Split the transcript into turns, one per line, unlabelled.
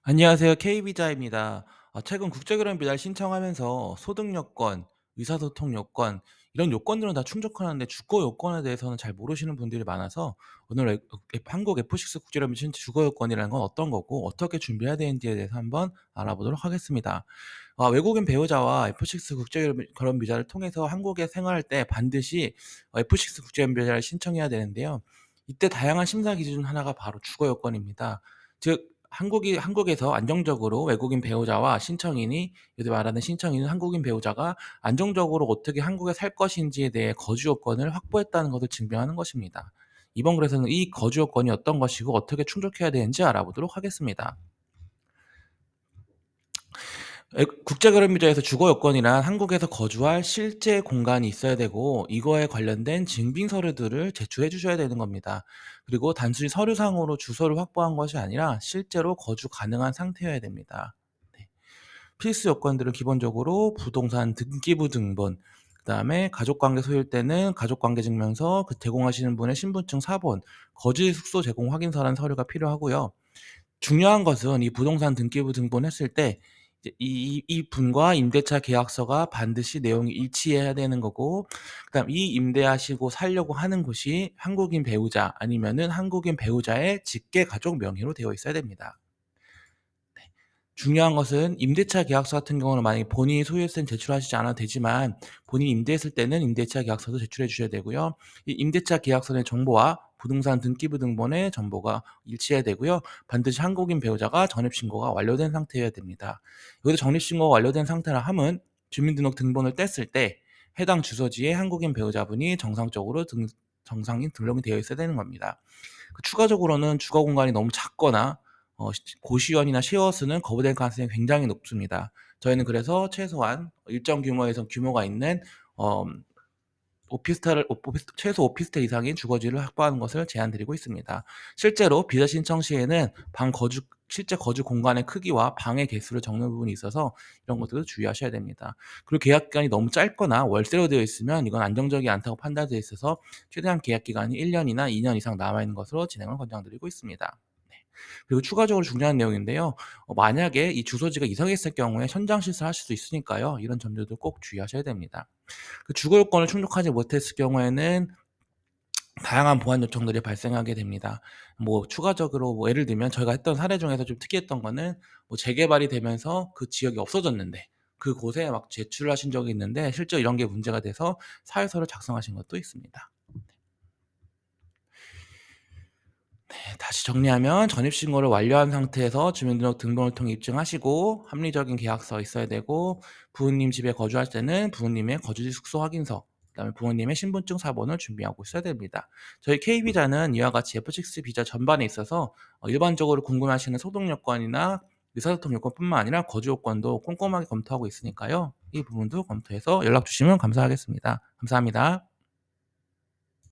안녕하세요. K비자입니다. 최근 국제결혼 비자를 신청하면서 소득 요건, 의사소통 요건 이런 요건들은 다 충족하는데 주거 요건에 대해서는 잘 모르시는 분들이 많아서 오늘 한국 F6 국제결혼 비자 주거 요건이라는 건 어떤 거고 어떻게 준비해야 되는지에 대해서 한번 알아보도록 하겠습니다. 외국인 배우자와 F6 국제결혼 비자를 통해서 한국에 생활할 때 반드시 F6 국제결혼 비자를 신청해야 되는데요. 이때 다양한 심사 기준 중 하나가 바로 주거 요건입니다. 즉 한국에서 안정적으로 외국인 배우자와 신청인이 요새 말하는 신청인은 한국인 배우자가 안정적으로 어떻게 한국에 살 것인지에 대해 거주 요건을 확보했다는 것을 증명하는 것입니다. 이번 글에서는 이 거주 요건이 어떤 것이고 어떻게 충족해야 되는지 알아보도록 하겠습니다. 국제결혼 비자에서 주거 요건이란 한국에서 거주할 실제 공간이 있어야 되고 이거에 관련된 증빙 서류들을 제출해 주셔야 되는 겁니다. 그리고 단순히 서류상으로 주소를 확보한 것이 아니라 실제로 거주 가능한 상태여야 됩니다. 네. 필수 요건들은 기본적으로 부동산 등기부 등본, 그다음에 가족관계 소유일 때는 가족관계 증명서, 제공하시는 분의 신분증 사본, 거주 숙소 제공 확인서라는 서류가 필요하고요. 중요한 것은 이 부동산 등기부 등본했을 때 이제 이 분과 임대차 계약서가 반드시 내용이 일치해야 되는 거고, 그다음 이 임대하시고 살려고 하는 곳이 한국인 배우자 아니면은 한국인 배우자의 직계 가족 명의로 되어 있어야 됩니다. 중요한 것은 임대차 계약서 같은 경우는 만약에 본인이 소유했을 땐 제출하시지 않아도 되지만 본인이 임대했을 때는 임대차 계약서도 제출해 주셔야 되고요. 이 임대차 계약서 의 정보와 부동산 등기부 등본의 정보가 일치해야 되고요. 반드시 한국인 배우자가 전입신고가 완료된 상태여야 됩니다. 여기서 전입신고가 완료된 상태라 함은 주민등록 등본을 뗐을 때 해당 주소지에 한국인 배우자분이 정상인 등록이 되어 있어야 되는 겁니다. 추가적으로는 주거 공간이 너무 작거나 고시원이나 쉐어하우스는 거부될 가능성이 굉장히 높습니다. 저희는 그래서 최소한 일정 규모에서 규모가 있는 어 최소 오피스텔 이상인 주거지를 확보하는 것을 제안드리고 있습니다. 실제로 비자 신청 시에는 실제 거주 공간의 크기와 방의 개수를 적는 부분이 있어서 이런 것들도 주의하셔야 됩니다. 그리고 계약 기간이 너무 짧거나 월세로 되어 있으면 이건 안정적이 않다고 판단되어 있어서 최대한 계약 기간이 1 년이나 2년 이상 남아 있는 것으로 진행을 권장드리고 있습니다. 네. 그리고 추가적으로 중요한 내용인데요. 만약에 이 주소지가 이상했을 경우에 현장 실사하실 수 있으니까요. 이런 점들도 꼭 주의하셔야 됩니다. 주거 요건을 충족하지 못했을 경우에는 다양한 보완 요청들이 발생하게 됩니다. 추가적으로 예를 들면 저희가 했던 사례 중에서 좀 특이했던 거는 재개발이 되면서 그 지역이 없어졌는데 그곳에 막 제출하신 적이 있는데 실제로 이런 게 문제가 돼서 사유서를 작성하신 것도 있습니다. 네, 다시 정리하면 전입신고를 완료한 상태에서 주민등록 등본을 통해 입증하시고 합리적인 계약서 있어야 되고, 부모님 집에 거주할 때는 부모님의 거주지 숙소 확인서, 그다음에 부모님의 신분증 사본을 준비하고 있어야 됩니다. 저희 K비자는 이와 같이 F6 비자 전반에 있어서 일반적으로 궁금하시는 소득 요건이나 의사소통 요건뿐만 아니라 거주 요건도 꼼꼼하게 검토하고 있으니까요. 이 부분도 검토해서 연락 주시면 감사하겠습니다. 감사합니다.